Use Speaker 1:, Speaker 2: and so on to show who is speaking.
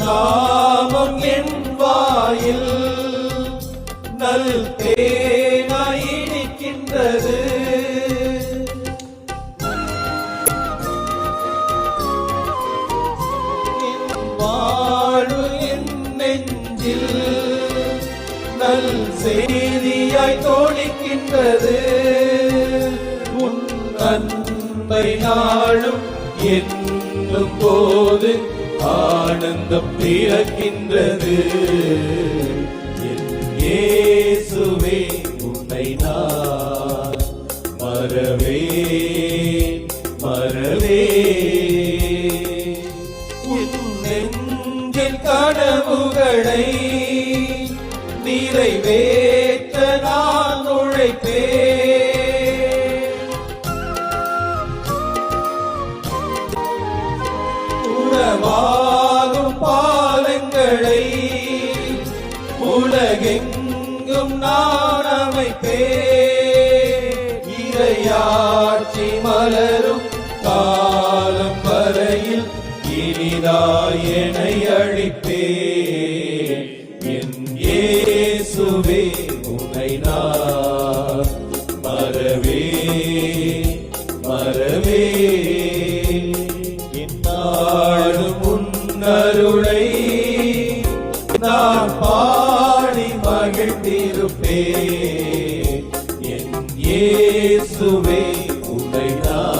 Speaker 1: நாமம் என் வாயில் நல் தேனாய் இனிக்கின்றது. என் வாழ்வு என் நெஞ்சில் நல் செய்தியாய் தோணிக்கின்றது. உன் அன்பை நாளும் என்னும் போது ஆனந்தம் பிறக்கின்றது. என் இயேசுவே உன்னை நான் மறவேன் மறவேன். உன் நெஞ்சின் கனவுகளை நிறைவேற்ற நான் உழைப்பேன். உணவாகும் பாலங்களை உலகெங்கும் நான் அமைப்பேன். இறையாட்சி மலரும் காலம் வரையில் இனிதாய் என்னை அழிப்பேன். என் இயேசுவே உன்னை நான் மறவேன் மறவேன். என்னாலும் உன்னருளை நான் பாடி மகிழ்ந்திருப்பேன். என் இயேசுவே உன்னை நான்